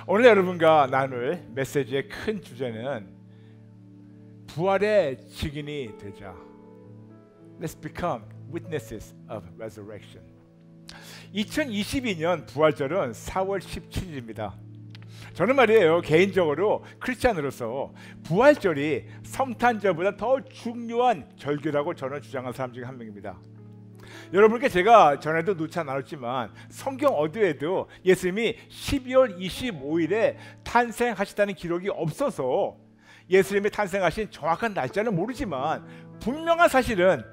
오늘 여러분과 나눌 메시지의 큰 주제는 부활의 증인이 되자. Let's become witnesses of resurrection. 2022년 부활절은 4월 17일입니다. 저는 말이에요, 개인적으로 크리스찬으로서 부활절이 성탄절보다 더 중요한 절기라고 저는 주장하는 사람 중에 한 명입니다. 여러분께 제가 전에도 누차 나눴지만 성경 어디에도 예수님이 12월 25일에 탄생하셨다는 기록이 없어서 예수님이 탄생하신 정확한 날짜는 모르지만 분명한 사실은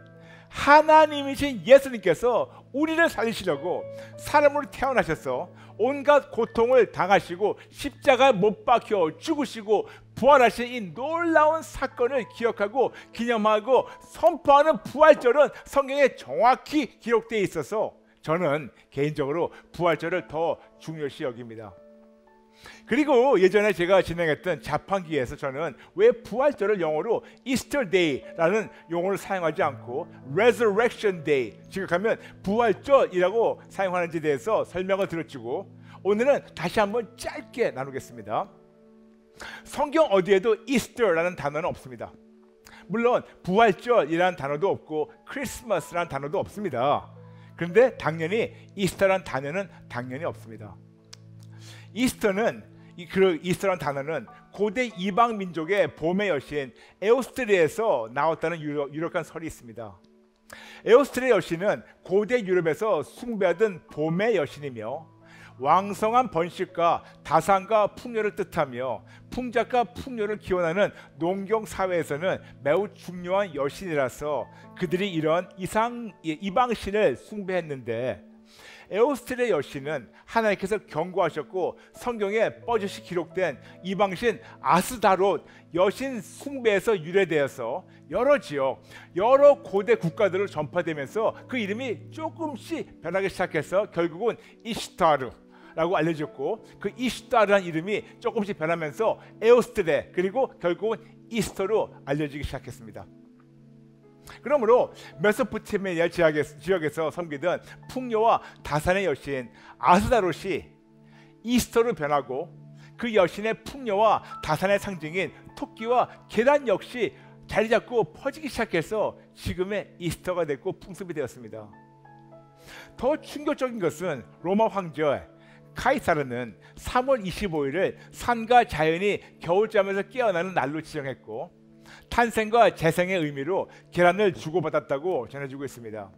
하나님이신 예수님께서 우리를 살리시려고 사람으로 태어나셔서 온갖 고통을 당하시고 십자가에 못 박혀 죽으시고 부활하신 이 놀라운 사건을 기억하고 기념하고 선포하는 부활절은 성경에 정확히 기록되어 있어서 저는 개인적으로 부활절을 더 중요시 여깁니다. 그리고 예전에 제가 진행했던 자판기에서 저는 왜 부활절을 영어로 Easter Day라는 용어를 사용하지 않고 Resurrection Day, 지금하면 부활절이라고 사용하는지에 대해서 설명을 드렸고, 오늘은 다시 한번 짧게 나누겠습니다. 성경 어디에도 Easter라는 단어는 없습니다. 물론 부활절이라는 단어도 없고 크리스마스라는 단어도 없습니다. 그런데 당연히 이스터라는 단어는 당연히 없습니다. 이스터라는 단어는 고대 이방 민족의 봄의 여신 에오스트리아에서 나왔다는 유력한 설이 있습니다. 에오스트리아 여신은 고대 유럽에서 숭배하던 봄의 여신이며 왕성한 번식과 다산과 풍요를 뜻하며 풍작과 풍요를 기원하는 농경 사회에서는 매우 중요한 여신이라서 그들이 이런 이방신을 숭배했는데, 에오스트리아 여신은 하나님께서 경고하셨고 성경에 뻐젓이 기록된 이방신 아스다롯 여신 숭배에서 유래되어서 여러 지역, 여러 고대 국가들을 전파되면서 그 이름이 조금씩 변하기 시작해서 결국은 이슈타르라고 알려졌고, 그 이슈타르라는 이름이 조금씩 변하면서 에오스트레, 그리고 결국은 이스터로 알려지기 시작했습니다. 그러므로 메소포타미아 지역에서 섬기던 풍요와 다산의 여신 아스다롯이 이스터로 변하고, 그 여신의 풍요와 다산의 상징인 토끼와 계란 역시 자리 잡고 퍼지기 시작해서 지금의 이스터가 됐고 풍습이 되었습니다. 더 충격적인 것은 로마 황제 카이사르는 3월 25일을 산과 자연이 겨울잠에서 깨어나는 날로 지정했고, 탄생과 재생의 의미로 계란을 주고받았다고 전해지고 있습니다.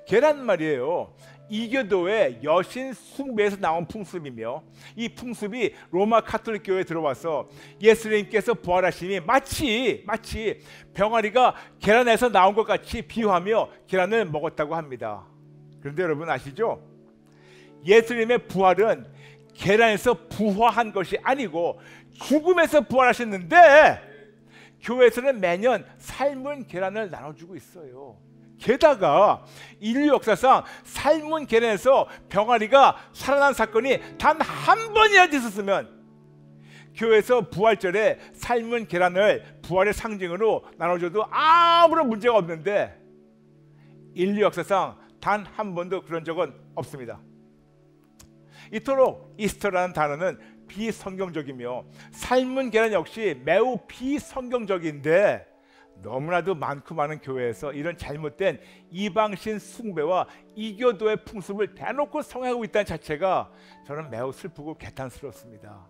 계란 말이에요, 이교도의 여신 숭배에서 나온 풍습이며, 이 풍습이 로마 카톨릭 교회에 들어와서 예수님께서 부활하심이 마치 병아리가 계란에서 나온 것 같이 비유하며 계란을 먹었다고 합니다. 그런데 여러분 아시죠? 예수님의 부활은 계란에서 부화한 것이 아니고 죽음에서 부활하셨는데, 교회에서는 매년 삶은 계란을 나눠주고 있어요. 게다가 인류 역사상 삶은 계란에서 병아리가 살아난 사건이 단 한 번이라도 있었으면 교회에서 부활절에 삶은 계란을 부활의 상징으로 나눠줘도 아무런 문제가 없는데, 인류 역사상 단 한 번도 그런 적은 없습니다. 이토록 이스터라는 단어는 비성경적이며 삶은 계란 역시 매우 비성경적인데, 너무나도 많고 많은 교회에서 이런 잘못된 이방신 숭배와 이교도의 풍습을 대놓고 성행하고 있다는 자체가 저는 매우 슬프고 개탄스럽습니다.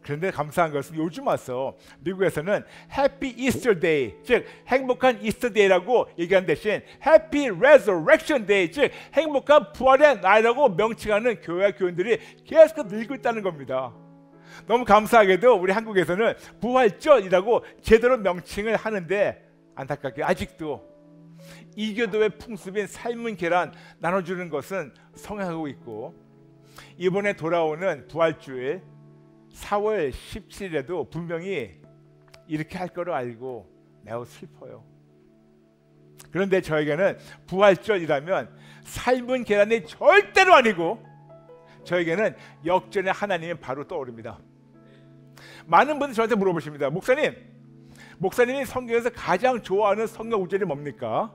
그런데 감사한 것은 요즘 와서 미국에서는 해피 이스터 데이, 즉 행복한 이스터 데이라고 얘기하는 대신 해피 레저렉션 데이, 즉 행복한 부활의 날이라고 명칭하는 교회와 교인들이 계속 늘고 있다는 겁니다. 너무 감사하게도 우리 한국에서는 부활절이라고 제대로 명칭을 하는데, 안타깝게 아직도 이교도의 풍습인 삶은 계란 나눠주는 것은 성행하고 있고, 이번에 돌아오는 부활주일 4월 17일에도 분명히 이렇게 할 거로 알고 매우 슬퍼요. 그런데 저에게는 부활절이라면 삶은 계란이 절대로 아니고, 저에게는 역전의 하나님이 바로 떠오릅니다. 많은 분들이 저한테 물어보십니다. 목사님이 성경에서 가장 좋아하는 성경 구절이 뭡니까?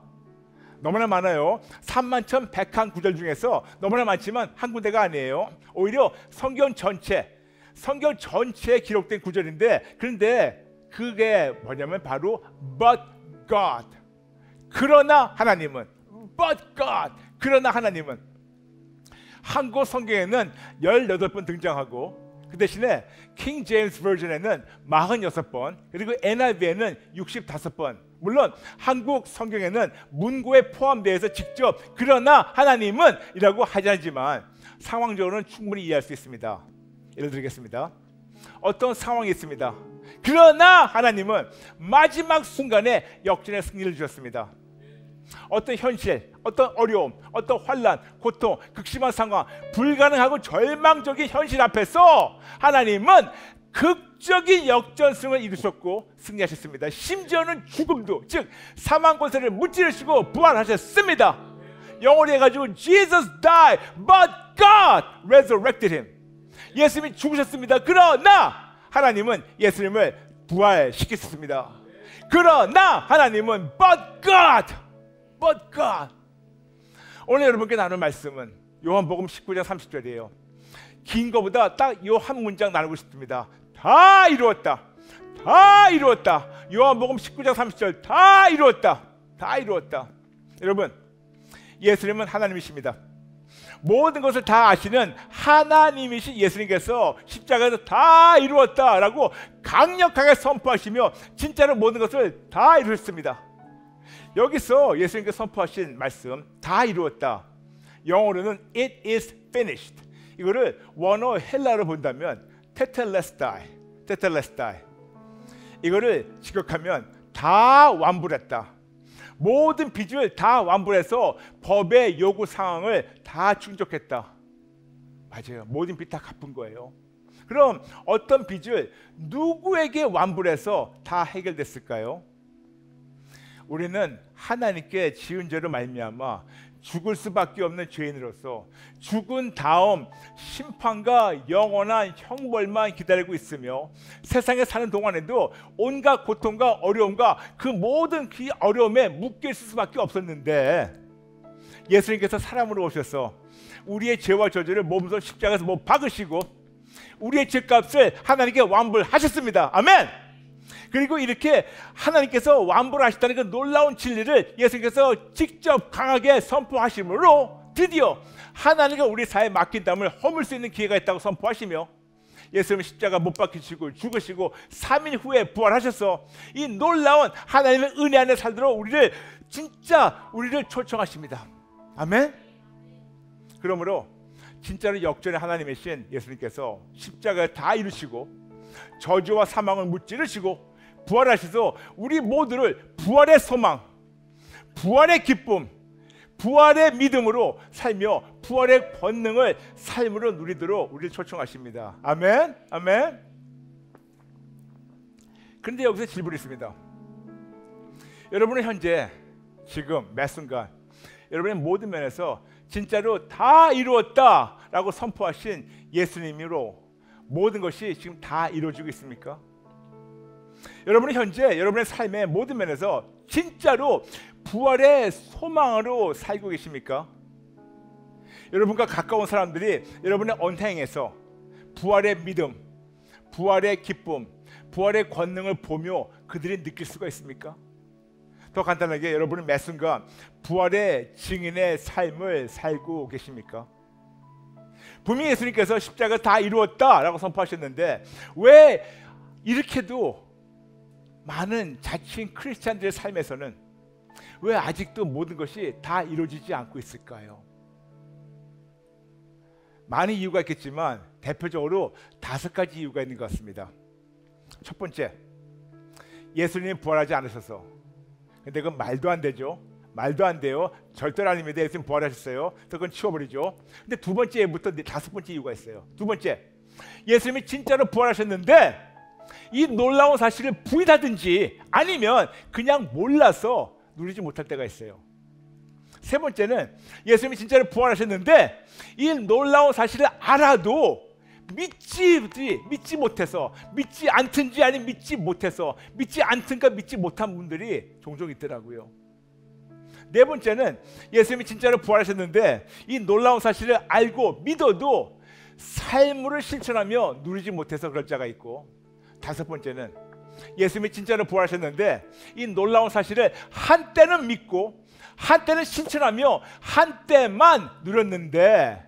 너무나 많아요. 31,101 구절 중에서 너무나 많지만 한 군데가 아니에요. 오히려 성경 전체 성경 전체에 기록된 구절인데, 그런데 그게 뭐냐면 바로 but God. 그러나 하나님은, but God. 그러나 하나님은. 한국 성경에는 18번 등장하고, 그 대신에 킹 제임스 버전에는 46번, 그리고 NIV에는 65번. 물론 한국 성경에는 문구에 포함되어서 직접 그러나 하나님은 이라고 하지 않지만 상황적으로는 충분히 이해할 수 있습니다. 예를 들겠습니다. 어떤 상황이 있습니다. 그러나 하나님은 마지막 순간에 역전의 승리를 주셨습니다. 어떤 현실, 어떤 어려움, 어떤 환난, 고통, 극심한 상황, 불가능하고 절망적인 현실 앞에서 하나님은 극적인 역전승을 이루셨고 승리하셨습니다. 심지어는 죽음도, 즉 사망 권세를 무찌르시고 부활하셨습니다. 영어로 해가지고 Jesus died, but God resurrected him. 예수님이 죽으셨습니다. 그러나 하나님은 예수님을 부활시키셨습니다. 그러나 하나님은 but God. 오늘 여러분께 나눌 말씀은 요한복음 19장 30절이에요. 긴 거보다 딱 요 한 문장 나누고 싶습니다. 다 이루었다. 다 이루었다. 요한복음 19장 30절 다 이루었다. 다 이루었다. 여러분, 예수님은 하나님이십니다. 모든 것을 다 아시는 하나님이신 예수님께서 십자가에서 다 이루었다라고 강력하게 선포하시며 진짜로 모든 것을 다 이루셨습니다. 여기서 예수님께서 선포하신 말씀 다 이루었다, 영어로는 it is finished. 이거를 원어 헬라로 본다면 테텔레스타이. 이거를 직역하면 다 완불했다. 모든 빚을 다 완불해서 법의 요구 상황을 다 충족했다. 맞아요. 모든 빚 다 갚은 거예요. 그럼 어떤 빚을 누구에게 완불해서 다 해결됐을까요? 우리는 하나님께 지은 죄로 말미암아 죽을 수밖에 없는 죄인으로서 죽은 다음 심판과 영원한 형벌만 기다리고 있으며 세상에 사는 동안에도 온갖 고통과 어려움과 그 모든 그 어려움에 묶여 있을 수밖에 없었는데 예수님께서 사람으로 오셔서 우리의 죄와 저주를 몸소 십자가에서 못 박으시고 우리의 죄값을 하나님께 완불하셨습니다. 아멘. 그리고 이렇게 하나님께서 완불하셨다는 그 놀라운 진리를 예수님께서 직접 강하게 선포하심으로 드디어 하나님과 우리 사이에 막힌 담을 허물 수 있는 기회가 있다고 선포하시며 예수님은 십자가 못 박히시고 죽으시고 3일 후에 부활하셔서 이 놀라운 하나님의 은혜 안에 살도록 우리를 초청하십니다. 아멘. 그러므로 진짜로 역전의 하나님이신 예수님께서 십자가에 다 이루시고 저주와 사망을 무찌르시고 부활하셔서 우리 모두를 부활의 소망, 부활의 기쁨, 부활의 믿음으로 살며 부활의 권능을 삶으로 누리도록 우리를 초청하십니다. 아멘. 아멘. 그런데 여기서 질문이 있습니다. 여러분은 현재 지금 매 순간 여러분의 모든 면에서 진짜로 다 이루었다라고 선포하신 예수님으로 모든 것이 지금 다 이루어지고 있습니까? 여러분은 현재 여러분의 삶의 모든 면에서 진짜로 부활의 소망으로 살고 계십니까? 여러분과 가까운 사람들이 여러분의 언행에서 부활의 믿음, 부활의 기쁨, 부활의 권능을 보며 그들이 느낄 수가 있습니까? 더 간단하게 여러분은 매 순간 부활의 증인의 삶을 살고 계십니까? 분명히 예수님께서 십자가 다 이루었다라고 선포하셨는데 왜 이렇게도 많은 자칭 크리스찬들의 삶에서는 왜 아직도 모든 것이 다 이루어지지 않고 있을까요? 많은 이유가 있겠지만 대표적으로 5가지 이유가 있는 것 같습니다. 첫 번째, 예수님이 부활하지 않으셔서. 근데 그건 말도 안 되죠. 말도 안 돼요. 절대로 아닙니다. 예수님 부활하셨어요. 그건 치워버리죠. 근데 두 번째부터 5번째 이유가 있어요. 두 번째, 예수님이 진짜로 부활하셨는데 이 놀라운 사실을 부인하든지 아니면 그냥 몰라서 누리지 못할 때가 있어요. 세 번째는 예수님이 진짜로 부활하셨는데 이 놀라운 사실을 알아도 믿지 못해서, 믿지 않든지 아니면 믿지 못해서, 믿지 않든가 믿지 못한 분들이 종종 있더라고요. 네 번째는 예수님이 진짜로 부활하셨는데 이 놀라운 사실을 알고 믿어도 삶으로 실천하며 누리지 못해서 그럴 자가 있고, 다섯 번째는 예수님이 진짜로 부활하셨는데 이 놀라운 사실을 한때는 믿고 한때는 실천하며 한때만 누렸는데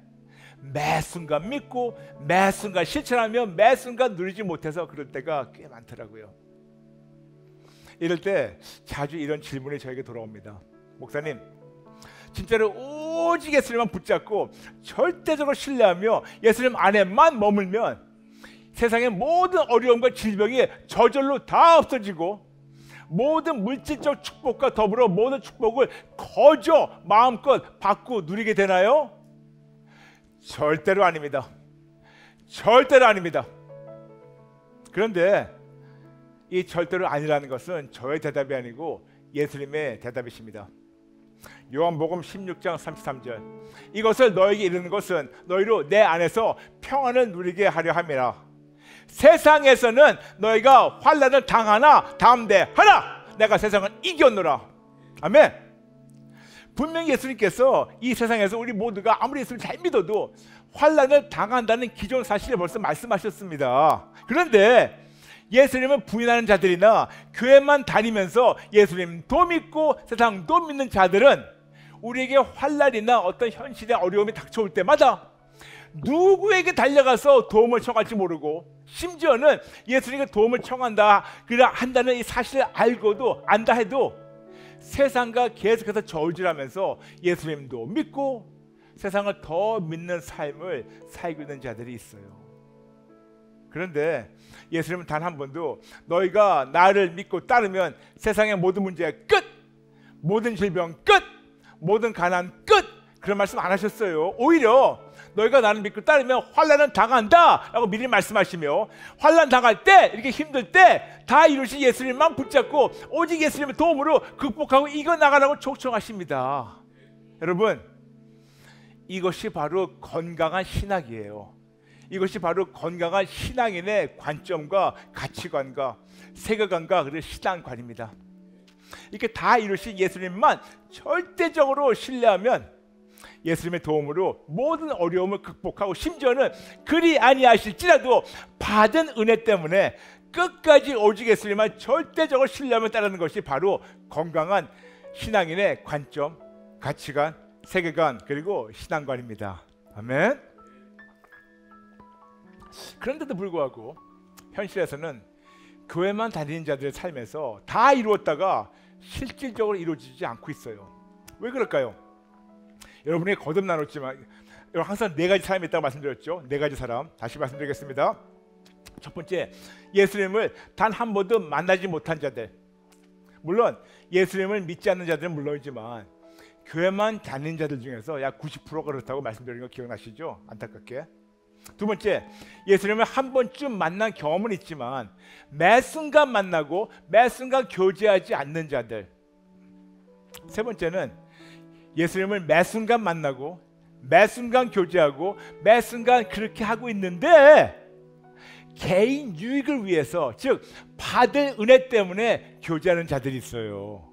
매 순간 믿고 매 순간 실천하며 매 순간 누리지 못해서 그럴 때가 꽤 많더라고요. 이럴 때 자주 이런 질문이 저에게 돌아옵니다. 목사님, 진짜로 오직 예수님만 붙잡고 절대적으로 신뢰하며 예수님 안에만 머물면 세상의 모든 어려움과 질병이 저절로 다 없어지고 모든 물질적 축복과 더불어 모든 축복을 거저 마음껏 받고 누리게 되나요? 절대로 아닙니다. 절대로 아닙니다. 그런데 이 절대로 아니라는 것은 저의 대답이 아니고 예수님의 대답이십니다. 요한복음 16장 33절, 이것을 너에게 이르는 것은 너희로 내 안에서 평안을 누리게 하려 함이라. 세상에서는 너희가 환난을 당하나 담대하라, 내가 세상을 이겼노라. 아멘. 분명히 예수님께서 이 세상에서 우리 모두가 아무리 예수를 잘 믿어도 환난을 당한다는 기존 사실을 벌써 말씀하셨습니다. 그런데 예수님을 부인하는 자들이나 교회만 다니면서 예수님도 믿고 세상도 믿는 자들은 우리에게 환난이나 어떤 현실의 어려움이 닥쳐올 때마다 누구에게 달려가서 도움을 청할지 모르고, 심지어는 예수님께 도움을 청한다 한다는 이 사실을 알고도 안다 해도 세상과 계속해서 저울질하면서 예수님도 믿고 세상을 더 믿는 삶을 살고 있는 자들이 있어요. 그런데 예수님은 단 한 번도 너희가 나를 믿고 따르면 세상의 모든 문제 끝, 모든 질병 끝, 모든 가난 끝, 그런 말씀 안 하셨어요. 오히려 너희가 나를 믿고 따르면 환난은 당한다 라고 미리 말씀하시며, 환난 당할 때, 이렇게 힘들 때 다 이루신 예수님만 붙잡고 오직 예수님의 도움으로 극복하고 이겨나가라고 촉청하십니다. 여러분, 이것이 바로 건강한 신학이에요. 이것이 바로 건강한 신앙인의 관점과 가치관과 세계관과 그리고 신앙관입니다. 이렇게 다 이루신 예수님만 절대적으로 신뢰하면 예수님의 도움으로 모든 어려움을 극복하고, 심지어는 그리 아니하실지라도 받은 은혜 때문에 끝까지 오직 예수님만 절대적으로 신뢰하며 따르는 것이 바로 건강한 신앙인의 관점, 가치관, 세계관 그리고 신앙관입니다. 아멘. 그런데도 불구하고 현실에서는 교회만 다니는 자들의 삶에서 다 이루었다가 실질적으로 이루어지지 않고 있어요. 왜 그럴까요? 여러분에게 거듭 나눴지만 여러분 항상 네 가지 사람이 있다고 말씀드렸죠. 네 가지 사람 다시 말씀드리겠습니다. 첫 번째, 예수님을 단 한 번도 만나지 못한 자들. 물론 예수님을 믿지 않는 자들은 물론이지만 교회만 다니는 자들 중에서 약 90%가 그렇다고 말씀드린 거 기억나시죠? 안타깝게. 두 번째, 예수님을 한 번쯤 만난 경험은 있지만 매 순간 만나고 매 순간 교제하지 않는 자들. 세 번째는 예수님을 매 순간 만나고 매 순간 교제하고 매 순간 그렇게 하고 있는데 개인 유익을 위해서, 즉 받을 은혜 때문에 교제하는 자들이 있어요.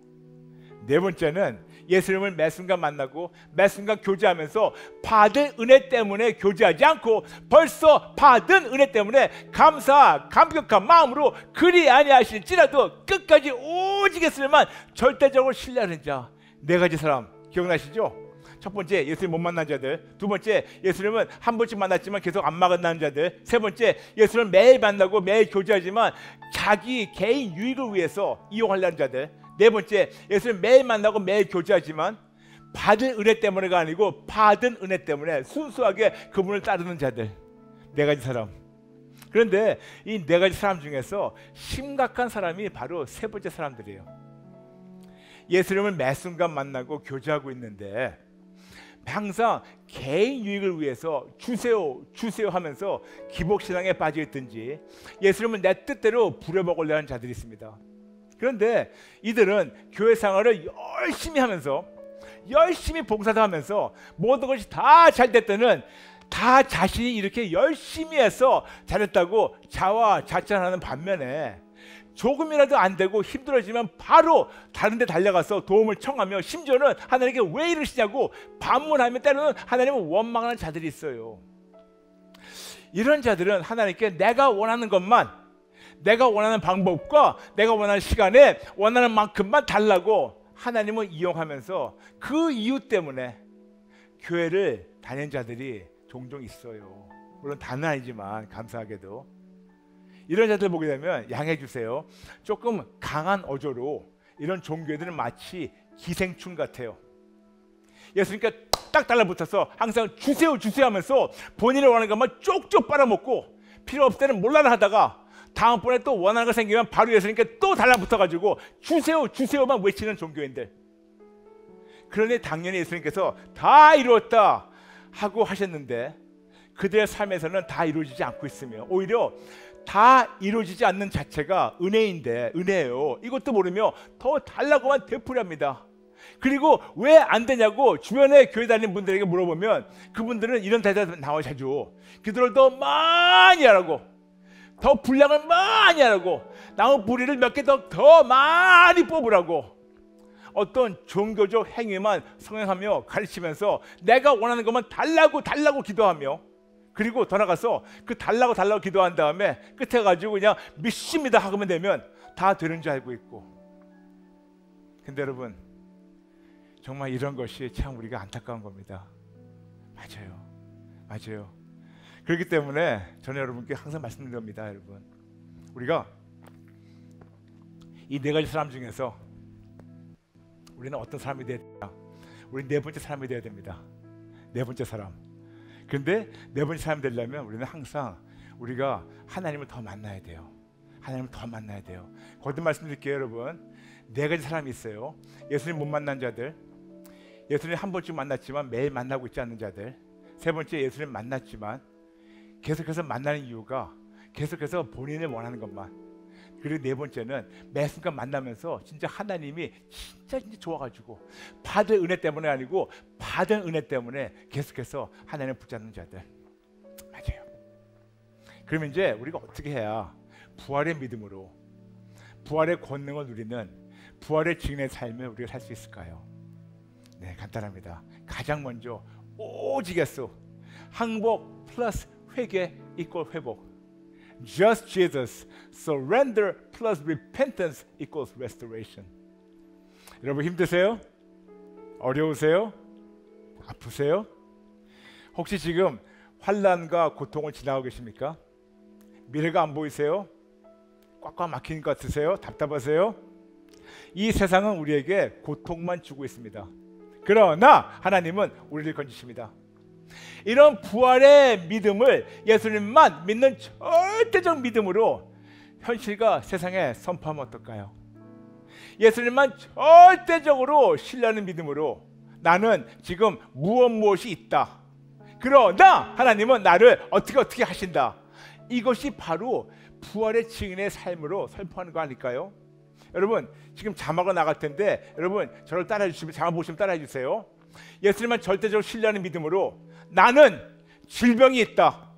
네 번째는 예수님을 매 순간 만나고 매 순간 교제하면서 받은 은혜 때문에 교제하지 않고 벌써 받은 은혜 때문에 감격한 마음으로 그리 아니하실지라도 끝까지 오직 예수님만 절대적으로 신뢰하는 자. 네 가지 사람 기억나시죠? 첫 번째, 예수님 못 만난 자들. 두 번째, 예수님은 한 번씩 만났지만 계속 안 만나는 자들. 세 번째, 예수님을 매일 만나고 매일 교제하지만 자기 개인 유익을 위해서 이용하려는 자들. 네 번째, 예수님 매일 만나고 매일 교제하지만 받은 은혜 때문에가 아니고 받은 은혜 때문에 순수하게 그분을 따르는 자들. 네 가지 사람. 그런데 이 네 가지 사람 중에서 심각한 사람이 바로 세 번째 사람들이에요. 예수님을 매 순간 만나고 교제하고 있는데 항상 개인 유익을 위해서 주세요 하면서 기복신앙에 빠져 있든지 예수님은 내 뜻대로 부려먹으려 하는 자들이 있습니다. 그런데 이들은 교회 생활을 열심히 하면서 열심히 봉사도 하면서 모든 것이 다 잘 됐다는, 다 자신이 이렇게 열심히 해서 잘했다고 자화자찬하는 반면에 조금이라도 안 되고 힘들어지면 바로 다른 데 달려가서 도움을 청하며 심지어는 하나님께 왜 이러시냐고 반문하며 때로는 하나님을 원망하는 자들이 있어요. 이런 자들은 하나님께 내가 원하는 것만, 내가 원하는 방법과 내가 원하는 시간에 원하는 만큼만 달라고 하나님을 이용하면서 그 이유 때문에 교회를 다니는 자들이 종종 있어요. 물론 다는 아니지만 감사하게도 이런 자들 보게 되면 양해해 주세요. 조금 강한 어조로 이런 종교들은 마치 기생충 같아요. 예수님께 딱 달라붙어서 항상 주세요 주세요 하면서 본인이 원하는 것만 쪽쪽 빨아먹고 필요 없을 때는 몰라라 하다가 다음번에 또 원하는 거 생기면 바로 예수님께 또 달라붙어가지고 주세요 주세요만 외치는 종교인들. 그러니 당연히 예수님께서 다 이루었다 하고 하셨는데 그들의 삶에서는 다 이루어지지 않고 있으며 오히려 다 이루어지지 않는 자체가 은혜인데, 은혜예요. 이것도 모르며 더 달라고만 되풀이합니다. 그리고 왜 안 되냐고 주변에 교회 다니는 분들에게 물어보면 그분들은 이런 대답 나와요. 자주 기도를 더 많이 하라고, 더 분량을 많이 하라고, 나무 뿌리를 몇 개 더 많이 뽑으라고 어떤 종교적 행위만 성행하며 가르치면서 내가 원하는 것만 달라고 기도하며, 그리고 더 나가서 그 달라고 기도한 다음에 끝에 가지고 그냥 믿습니다 하면 되면 다 되는 줄 알고 있고. 근데 여러분 정말 이런 것이 참 우리가 안타까운 겁니다. 맞아요. 그렇기 때문에 저는 여러분께 항상 말씀드립니다. 여러분, 우리가 이 네 가지 사람 중에서 우리는 어떤 사람이 돼야 됩니까? 우리 네 번째 사람이 돼야 됩니다. 네 번째 사람. 그런데 네 번째 사람이 되려면 우리는 항상 우리가 하나님을 더 만나야 돼요. 하나님을 더 만나야 돼요. 거듭 말씀드릴게요. 여러분, 네 가지 사람이 있어요. 예수님 못 만난 자들, 예수님 한 번쯤 만났지만 매일 만나고 있지 않는 자들, 세 번째 예수님 만났지만 계속해서 만나는 이유가 계속해서 본인을 원하는 것만, 그리고 네 번째는 매 순간 만나면서 진짜 하나님이 진짜 좋아가지고 받은 은혜 때문에 아니고 받은 은혜 때문에 계속해서 하나님을 붙잡는 자들. 맞아요. 그러면 이제 우리가 어떻게 해야 부활의 믿음으로 부활의 권능을 누리는 부활의 증인의 삶을 우리가 살 수 있을까요? 네, 간단합니다. 가장 먼저 오직에서 항복 플러스 회개 이퀄 회복. Just Jesus, surrender plus repentance equals restoration. 여러분 힘드세요? 어려우세요? 아프세요? 혹시 지금 환난과 고통을 지나고 계십니까? 미래가 안 보이세요? 꽉꽉 막히는 것 같으세요? 답답하세요? 이 세상은 우리에게 고통만 주고 있습니다. 그러나 하나님은 우리를 건지십니다. 이런 부활의 믿음을 예수님만 믿는 절대적 믿음으로 현실과 세상에 선포하면 어떨까요? 예수님만 절대적으로 신뢰하는 믿음으로 나는 지금 무엇이 있다. 그러나 하나님은 나를 어떻게 하신다. 이것이 바로 부활의 증인의 삶으로 선포하는 거 아닐까요? 여러분 지금 자막을 나갈 텐데 여러분 저를 따라해 주시면, 자막 보시면 따라해 주세요. 예수님만 절대적으로 신뢰하는 믿음으로 나는 질병이 있다.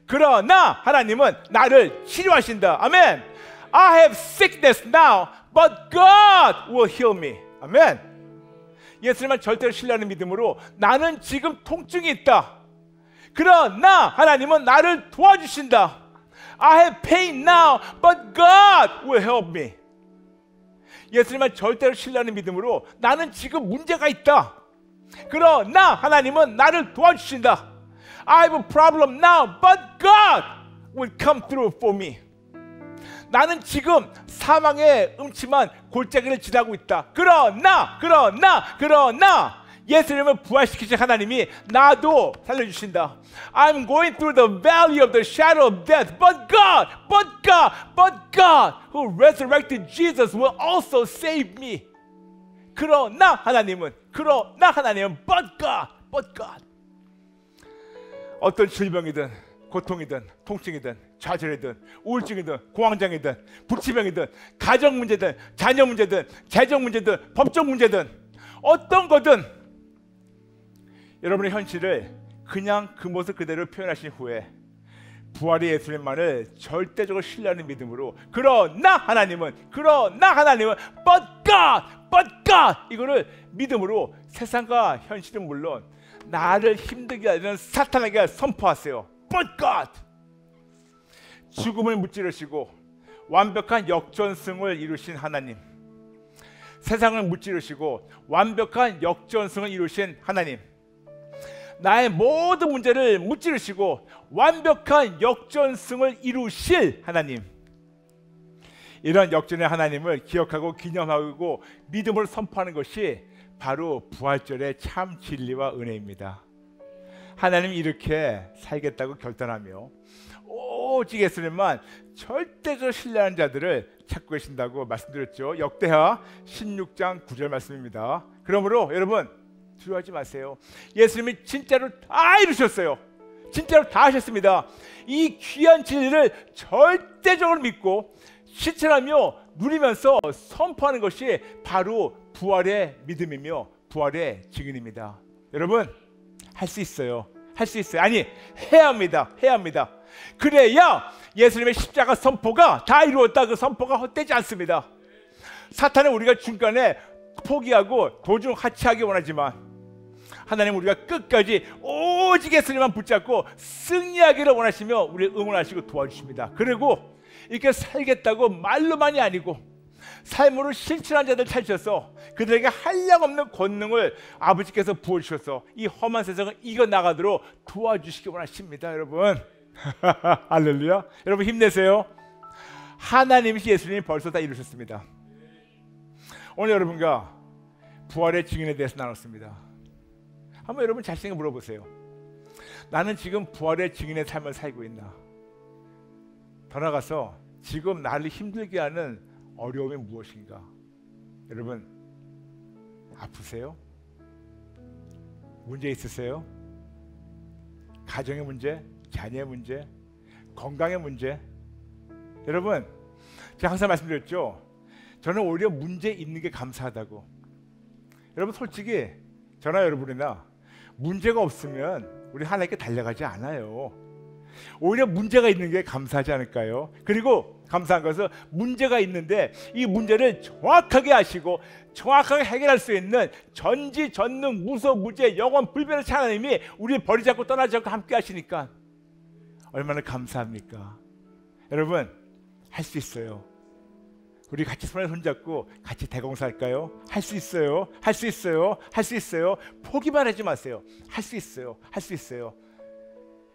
그러나 하나님은 나를 치료하신다. 아멘. I have sickness now, but God will heal me. 아멘. 예수님만 절대로 신뢰하는 믿음으로 나는 지금 통증이 있다. 그러나 하나님은 나를 도와주신다. I have pain now, but God will help me. 예수님만 절대로 신뢰하는 믿음으로 나는 지금 문제가 있다. 그러나 하나님은 나를 도와주신다. I have a problem now, but God will come through for me. 나는 지금 사망의 음침한 골짜기를 지나고 있다. 그러나 예수님을 부활시키신 하나님이 나도 살려주신다. I'm going through the valley of the shadow of death, but God who resurrected Jesus will also save me. 그러나 하나님은 but God. 어떤 질병이든 고통이든 통증이든 좌절이든 우울증이든 공황장애든 불치병이든 가정 문제든 자녀 문제든 재정 문제든 법적 문제든 어떤 거든 여러분의 현실을 그냥 그 모습 그대로 표현하신 후에 부활의 예수님만을 절대적으로 신뢰하는 믿음으로 그러나 하나님은 but God 이거를 믿음으로 세상과 현실은 물론 나를 힘들게 하는 사탄에게 선포하세요. But God 죽음을 무찌르시고 완벽한 역전승을 이루신 하나님, 세상을 무찌르시고 완벽한 역전승을 이루신 하나님, 나의 모든 문제를 무찌르시고 완벽한 역전승을 이루실 하나님, 이런 역전의 하나님을 기억하고 기념하고 믿음으로 선포하는 것이 바로 부활절의 참 진리와 은혜입니다. 하나님이 이렇게 살겠다고 결단하며 오직 예수님만 절대적으로 신뢰하는 자들을 찾고 계신다고 말씀드렸죠. 역대하 16장 9절 말씀입니다. 그러므로 여러분 두려워하지 마세요. 예수님이 진짜로 다 이루셨어요. 진짜로 다 하셨습니다. 이 귀한 진리를 절대적으로 믿고 실천하며 누리면서 선포하는 것이 바로 부활의 믿음이며 부활의 증인입니다. 여러분 할 수 있어요. 할 수 있어요. 아니 해야 합니다. 해야 합니다. 그래야 예수님의 십자가 선포가 다 이루었다, 그 선포가 헛되지 않습니다. 사탄은 우리가 중간에 포기하고 도중 하차하기 원하지만 하나님 우리가 끝까지 오직 예수님만 붙잡고 승리하기를 원하시며 우리를 응원하시고 도와주십니다. 그리고 이렇게 살겠다고 말로만이 아니고 삶으로 실천한 자들 찾으셔서 그들에게 한량없는 권능을 아버지께서 부어주셔서 이 험한 세상을 이겨나가도록 도와주시기 원하십니다. 여러분 할렐루야. 여러분 힘내세요. 하나님이시 예수님이 벌써 다 이루셨습니다. 오늘 여러분과 부활의 증인에 대해서 나눴습니다. 한번 여러분 자신에게 물어보세요. 나는 지금 부활의 증인의 삶을 살고 있나? 더 나아가서 지금 나를 힘들게 하는 어려움이 무엇인가? 여러분 아프세요? 문제 있으세요? 가정의 문제, 자녀의 문제, 건강의 문제. 여러분 제가 항상 말씀드렸죠. 저는 오히려 문제 있는 게 감사하다고. 여러분 솔직히 저나 여러분이나 문제가 없으면 우리 하나님께 달려가지 않아요. 오히려 문제가 있는 게 감사하지 않을까요? 그리고 감사한 것은 문제가 있는데 이 문제를 정확하게 아시고 정확하게 해결할 수 있는 전지전능 무소무제 영원 불변의 하나님이 우리를 버리지 않고 떠나지 않고 함께 하시니까 얼마나 감사합니까? 여러분 할 수 있어요. 우리 같이 손에 손잡고 같이 대공사할까요? 할 수 있어요. 할 수 있어요. 할 수 있어요. 포기만 하지 마세요. 할 수 있어요. 할 수 있어요.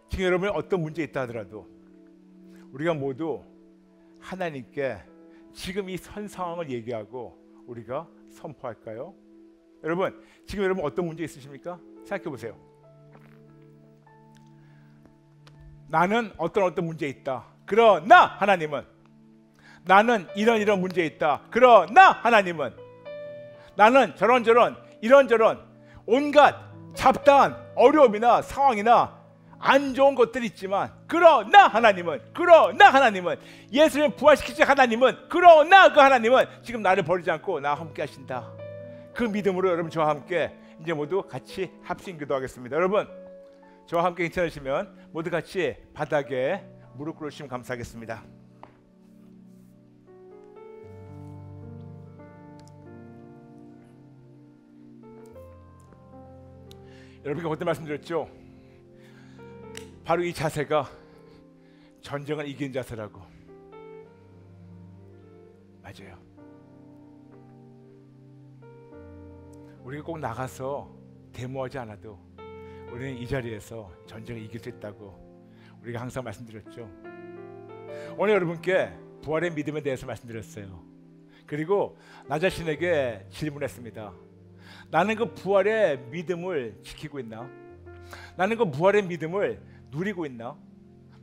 지금 여러분이 어떤 문제 있다 하더라도 우리가 모두 하나님께 지금 이 현 상황을 얘기하고 우리가 선포할까요? 여러분 지금 여러분 어떤 문제 있으십니까? 생각해 보세요. 나는 어떤 문제 있다. 그러나 하나님은 나는 이런 문제 있다. 그러나 하나님은 나는 저런 이런저런 온갖 잡다한 어려움이나 상황이나 안 좋은 것들이 있지만 그러나 하나님은 예수님을 부활시키신 하나님은 그러나 그 하나님은 지금 나를 버리지 않고 나와 함께 하신다. 그 믿음으로 여러분 저와 함께 이제 모두 같이 합심 기도하겠습니다. 여러분 저와 함께 괜찮으시면 모두 같이 바닥에 무릎 꿇으시면 감사하겠습니다. 여러분께 그때 말씀드렸죠. 바로 이 자세가 전쟁을 이긴 자세라고. 맞아요. 우리가 꼭 나가서 데모하지 않아도 우리는 이 자리에서 전쟁을 이길 수 있다고 우리가 항상 말씀드렸죠. 오늘 여러분께 부활의 믿음에 대해서 말씀드렸어요. 그리고 나 자신에게 질문했습니다. 나는 그 부활의 믿음을 지키고 있나? 나는 그 부활의 믿음을 누리고 있나?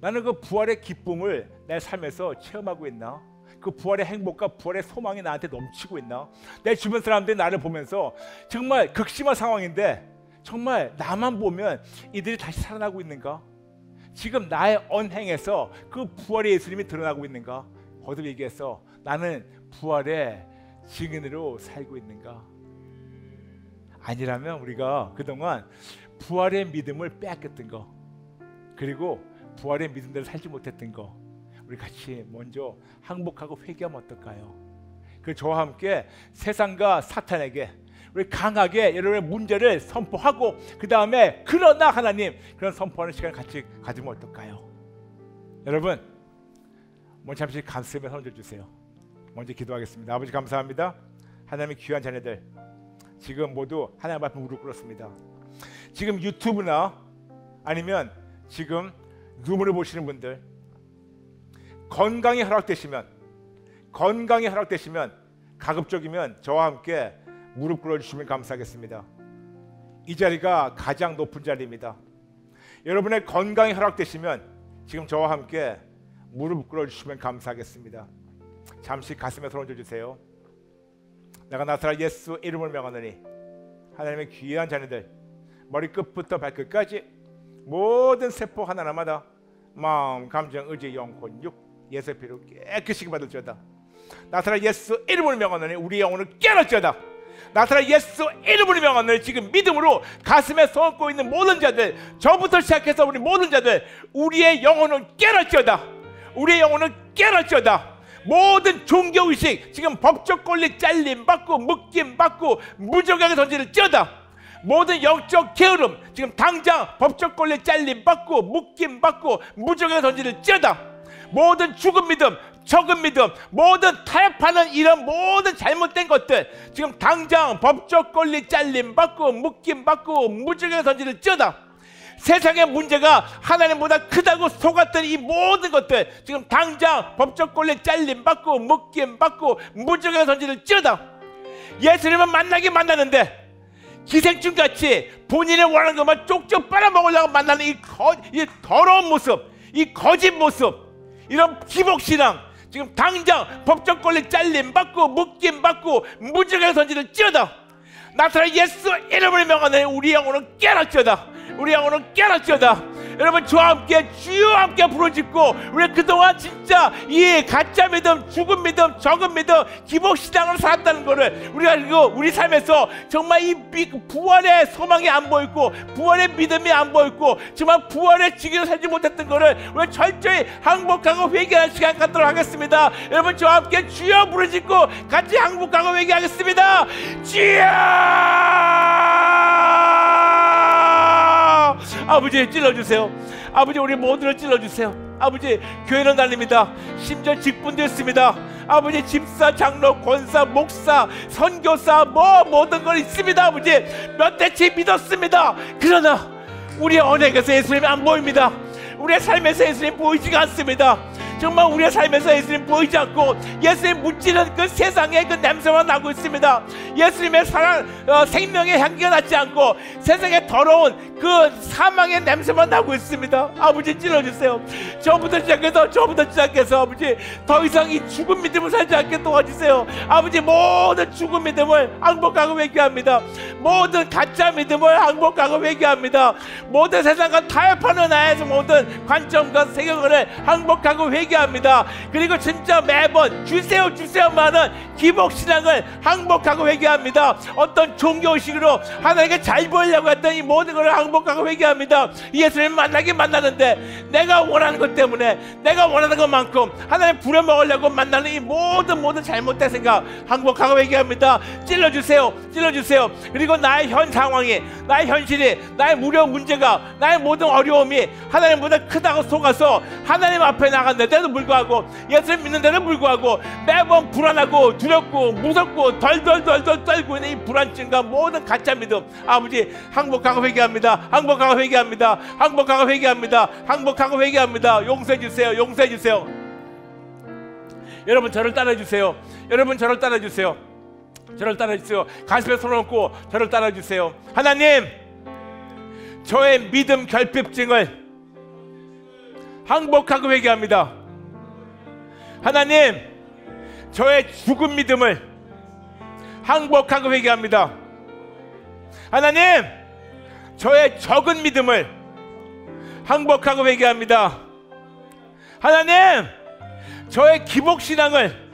나는 그 부활의 기쁨을 내 삶에서 체험하고 있나? 그 부활의 행복과 부활의 소망이 나한테 넘치고 있나? 내 주변 사람들이 나를 보면서 정말 극심한 상황인데 정말 나만 보면 이들이 다시 살아나고 있는가? 지금 나의 언행에서 그 부활의 예수님이 드러나고 있는가? 거듭 얘기해서 나는 부활의 증인으로 살고 있는가? 아니라면 우리가 그동안 부활의 믿음을 빼앗겼던 거, 그리고 부활의 믿음대로 살지 못했던 거, 우리 같이 먼저 항복하고 회개하면 어떨까요? 그 저와 함께 세상과 사탄에게 우리 강하게 여러분의 문제를 선포하고 그 다음에 그러나 하나님 그런 선포하는 시간을 같이 가지면 어떨까요? 여러분 먼저 잠시 가슴에 손 얹어주세요. 먼저 기도하겠습니다. 아버지 감사합니다. 하나님의 귀한 자녀들 지금 모두 하나님 앞에 무릎 꿇었습니다. 지금 유튜브나 아니면 지금 줌으로 보시는 분들 건강이 허락되시면 가급적이면 저와 함께 무릎 꿇어주시면 감사하겠습니다. 이 자리가 가장 높은 자리입니다. 여러분의 건강이 허락되시면 지금 저와 함께 무릎 꿇어주시면 감사하겠습니다. 잠시 가슴에 손 얹어주세요. 내가 나사렛 예수 이름을 명하노니 하나님의 귀한 자녀들 머리끝부터 발끝까지 모든 세포 하나하나마다 마음, 감정, 의지, 영혼, 육 예수의 피로 깨끗이 받을지어다. 나사렛 예수 이름을 명하노니 우리 영혼을 깨닫지어다. 나사렛 예수 이름을 명하노니 지금 믿음으로 가슴에 손 얹고 있는 모든 자들, 저부터 시작해서 우리 모든 자들 우리의 영혼을 깨닫지어다. 우리의 영혼을 깨닫지어다. 모든 종교의식 지금 법적 권리 잘림받고 묶임받고 무적하게 던지를지어다. 모든 영적 게으름 지금 당장 법적 권리 잘림받고 묶임받고 무적하게 던지를지어다. 모든 죽은 믿음, 적은 믿음, 모든 타협하는 이런 모든 잘못된 것들 지금 당장 법적 권리 잘림받고 묶임받고 무적하게 던지를지어다. 세상의 문제가 하나님보다 크다고 속았던 이 모든 것들 지금 당장 법적 권리 잘림받고 묶임받고 무적하게 던지를지어다. 예수님을 만나는데 기생충같이 본인이 원하는 것만 쪽쪽 빨아먹으려고 만나는 이 더러운 모습, 이 거짓 모습, 이런 기복신앙 지금 당장 법적 권리 잘림받고 묶임받고 무적하게 던지를지어다. 나사렛 예수 이름을 명하노니 우리 영혼을 깨닫지어다. 우리 영혼을 깨닫지어다. 여러분 저와 함께 주여 함께 부르짖고 우리 그동안 진짜 이 가짜 믿음, 죽은 믿음, 적은 믿음, 기복신앙으로 살았다는 거를 우리가 이거 우리 삶에서 정말 이 부활의 소망이 안 보였고 부활의 믿음이 안 보였고 정말 부활의 지기를 살지 못했던 거를 우리 철저히 항복하고 회개하는 시간 갖도록 하겠습니다. 여러분 저와 함께 주여 부르짖고 같이 항복하고 회개하겠습니다. 주여! 아버지 찔러주세요. 아버지 우리 모두를 찔러주세요. 아버지 교회는 날립니다. 심지어 직분도 있습니다. 아버지 집사, 장로, 권사, 목사, 선교사 모든 걸 있습니다. 아버지 몇 대째 믿었습니다. 그러나 우리의 언약에서 예수님이 안 보입니다. 우리의 삶에서 예수님 보이지가 않습니다. 정말 우리의 삶에서 예수님 보이지 않고 예수님 묻지는 그 세상의 그 냄새만 나고 있습니다. 예수님의 사랑, 생명의 향기가 나지 않고 세상의 더러운 그 사망의 냄새만 나고 있습니다. 아버지 찔러주세요. 저부터 시작해서 아버지 더 이상 이 죽은 믿음을 살지 않게 도와주세요. 아버지 모든 죽은 믿음을 항복하고 회개합니다. 모든 가짜 믿음을 항복하고 회개합니다. 모든 세상과 타협하는 나에서 모든 관점과 세계관을 항복하고 회개합니다. 그리고 진짜 매번 주세요만은 기복신앙을 항복하고 회개합니다. 어떤 종교의식으로 하나님께 잘 보이려고 했던 이 모든 것을 항복하고 회개합니다. 예수님 만나는데 내가 원하는 것 때문에 내가 원하는 것만큼 하나님 부려먹으려고 만나는 이 모든 잘못된 생각 항복하고 회개합니다. 찔러주세요. 그리고 나의 현 상황이, 나의 현실이, 나의 무료 문제가, 나의 모든 어려움이 하나님보다 크다고 속아서 하나님 앞에 나갔는데도 불구하고 예수님 믿는데도 불구하고 매번 불안하고 두렵고 무섭고 덜덜 떨고 있는 이 불안증과 모든 가짜 믿음 아버지 항복하고 회개합니다. 항복하고 회개합니다. 용서해 주세요. 여러분 저를 따라주세요. 가슴에 손을 얹고 저를 따라주세요. 하나님 저의 믿음 결핍증을 항복하고 회개합니다. 하나님 저의 죽은 믿음을 항복하고 회개합니다. 하나님 저의 적은 믿음을 항복하고 회개합니다. 하나님 저의 기복신앙을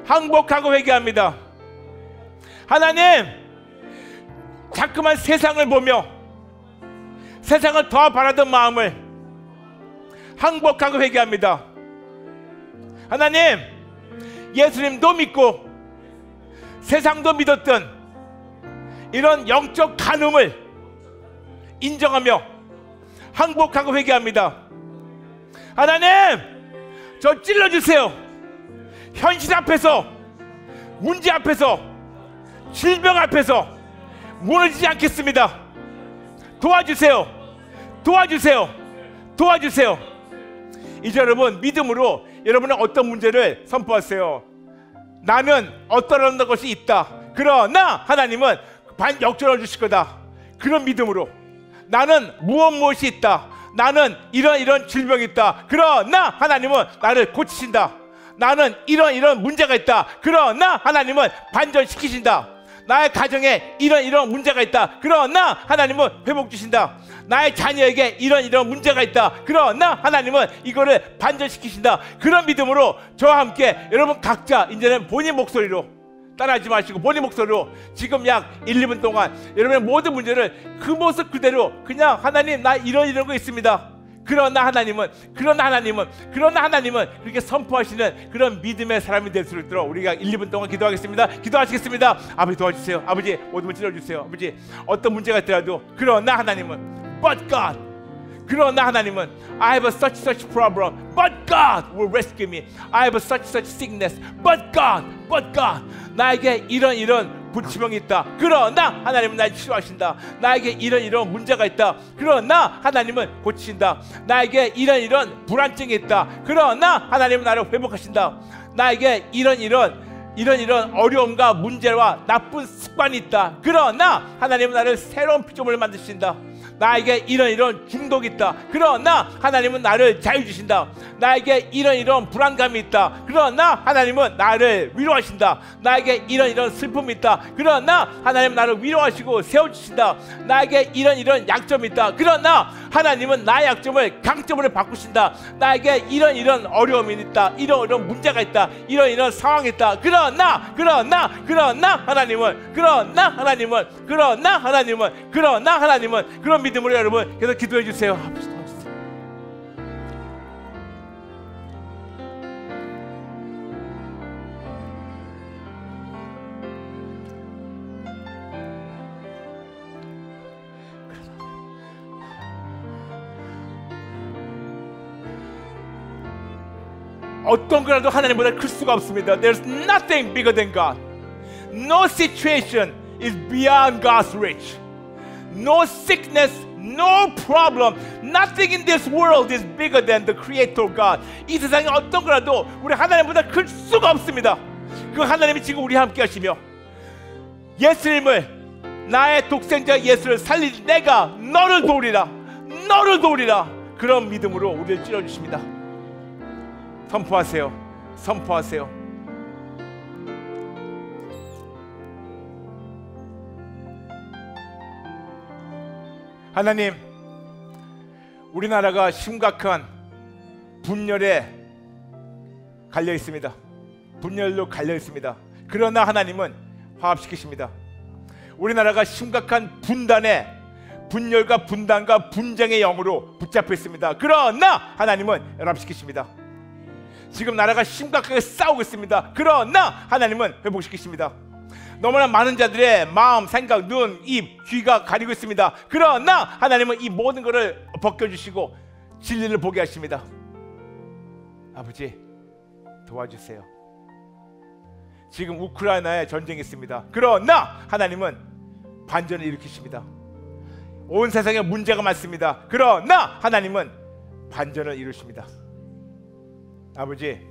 항복하고 회개합니다. 하나님 자꾸만 세상을 보며 세상을 더 바라던 마음을 항복하고 회개합니다. 하나님 예수님도 믿고 세상도 믿었던 이런 영적 간음을 인정하며 항복하고 회개합니다. 하나님 저 찔러주세요. 현실 앞에서, 문제 앞에서, 질병 앞에서 무너지지 않겠습니다. 도와주세요. 도와주세요. 도와주세요. 이제 여러분 믿음으로 여러분은 어떤 문제를 선포하세요. 나는 어떠한 것이 있다. 그러나 하나님은 역전을 주실 거다. 그런 믿음으로 나는 무엇이 있다. 나는 이런 질병이 있다. 그러나 하나님은 나를 고치신다. 나는 이런 문제가 있다. 그러나 하나님은 반전시키신다. 나의 가정에 이런 문제가 있다. 그러나 하나님은 회복 주신다. 나의 자녀에게 이런 문제가 있다. 그러나 하나님은 이거를 반전시키신다. 그런 믿음으로 저와 함께 여러분 각자 이제는 본인 목소리로, 따라하지 마시고 본인 목소리로 지금 약 1, 2분 동안 여러분의 모든 문제를 그 모습 그대로 그냥 하나님 나 이런 거 있습니다. 그러나 하나님은 그렇게 선포하시는 그런 믿음의 사람이 될 수 있도록 우리가 1, 2분 동안 기도하겠습니다. 기도하시겠습니다. 아버지 도와주세요. 아버지 모든 문 찔러주세요. 아버지 어떤 문제가 있더라도 그러나 하나님은 But God, 그러나 하나님은 I have a such problem, but God will rescue me. I have a such sickness, but God 나에게 이런 불치병이 있다. 그러나 하나님은 나를 치료하신다. 나에게 이런 문제가 있다. 그러나 하나님은 고치신다. 나에게 이런 불안증이 있다. 그러나 하나님은 나를 회복하신다. 나에게 이런 어려움과 문제와 나쁜 습관이 있다. 그러나 하나님은 나를 새로운 피조물을 만드신다. 나에게 이런 중독이 있다. 그러나 하나님은 나를 자유 주신다. 나에게 이런 불안감이 있다. 그러나 하나님은 나를 위로하신다. 나에게 이런 슬픔이 있다. 그러나 하나님은 나를 위로하시고 세워주신다. 나에게 이런 약점이 있다. 그러나 하나님은 나의 약점을 강점으로 바꾸신다. 나에게 이런 어려움이 있다. 이런 문제가 있다. 이런 상황이 있다. 그러나 하나님은 그런 믿음으로 여러분 계속 기도해 주세요. 어떤 거라도 하나님보다 클 수가 없습니다. There's nothing bigger than God. No situation is beyond God's reach. No sickness, no problem, nothing in this world is bigger than the Creator God. 이 세상에 어떤 거라도 우리 하나님보다 클 수가 없습니다. 그 하나님이 지금 우리 함께 하시며 예수님을, 나의 독생자 예수를 살릴 내가 너를 도우리라 그런 믿음으로 우리를 찔러주십니다. 선포하세요. 하나님, 우리나라가 심각한 분열에 갈려 있습니다. 분열로 갈려 있습니다. 그러나 하나님은 화합시키십니다. 우리나라가 심각한 분열과 분단과 분쟁의 영으로 붙잡혀 있습니다. 그러나 하나님은 연합시키십니다. 지금 나라가 심각하게 싸우고 있습니다. 그러나 하나님은 회복시키십니다. 너무나 많은 자들의 마음, 생각, 눈, 입, 귀가 가리고 있습니다. 그러나 하나님은 이 모든 것을 벗겨주시고 진리를 보게 하십니다. 아버지 도와주세요. 지금 우크라이나에 전쟁이 있습니다. 그러나 하나님은 반전을 일으키십니다. 온 세상에 문제가 많습니다. 그러나 하나님은 반전을 이루십니다. 아버지,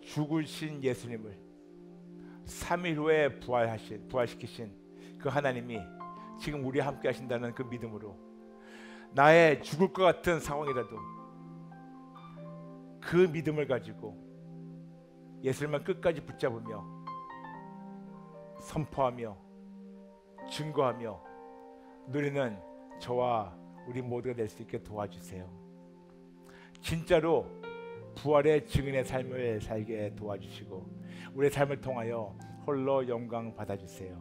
죽으신 예수님을 3일 후에 부활시키신 그 하나님이 지금 우리와 함께 하신다는 그 믿음으로 나의 죽을 것 같은 상황이라도 그 믿음을 가지고 예수님만 끝까지 붙잡으며 선포하며 증거하며 누리는 저와 우리 모두가 될 수 있게 도와주세요. 진짜로 부활의 증인의 삶을 살게 도와주시고 우리의 삶을 통하여 홀로 영광 받아주세요.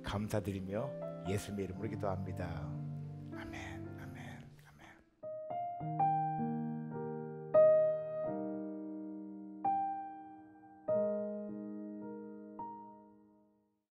감사드리며 예수님의 이름으로 기도합니다.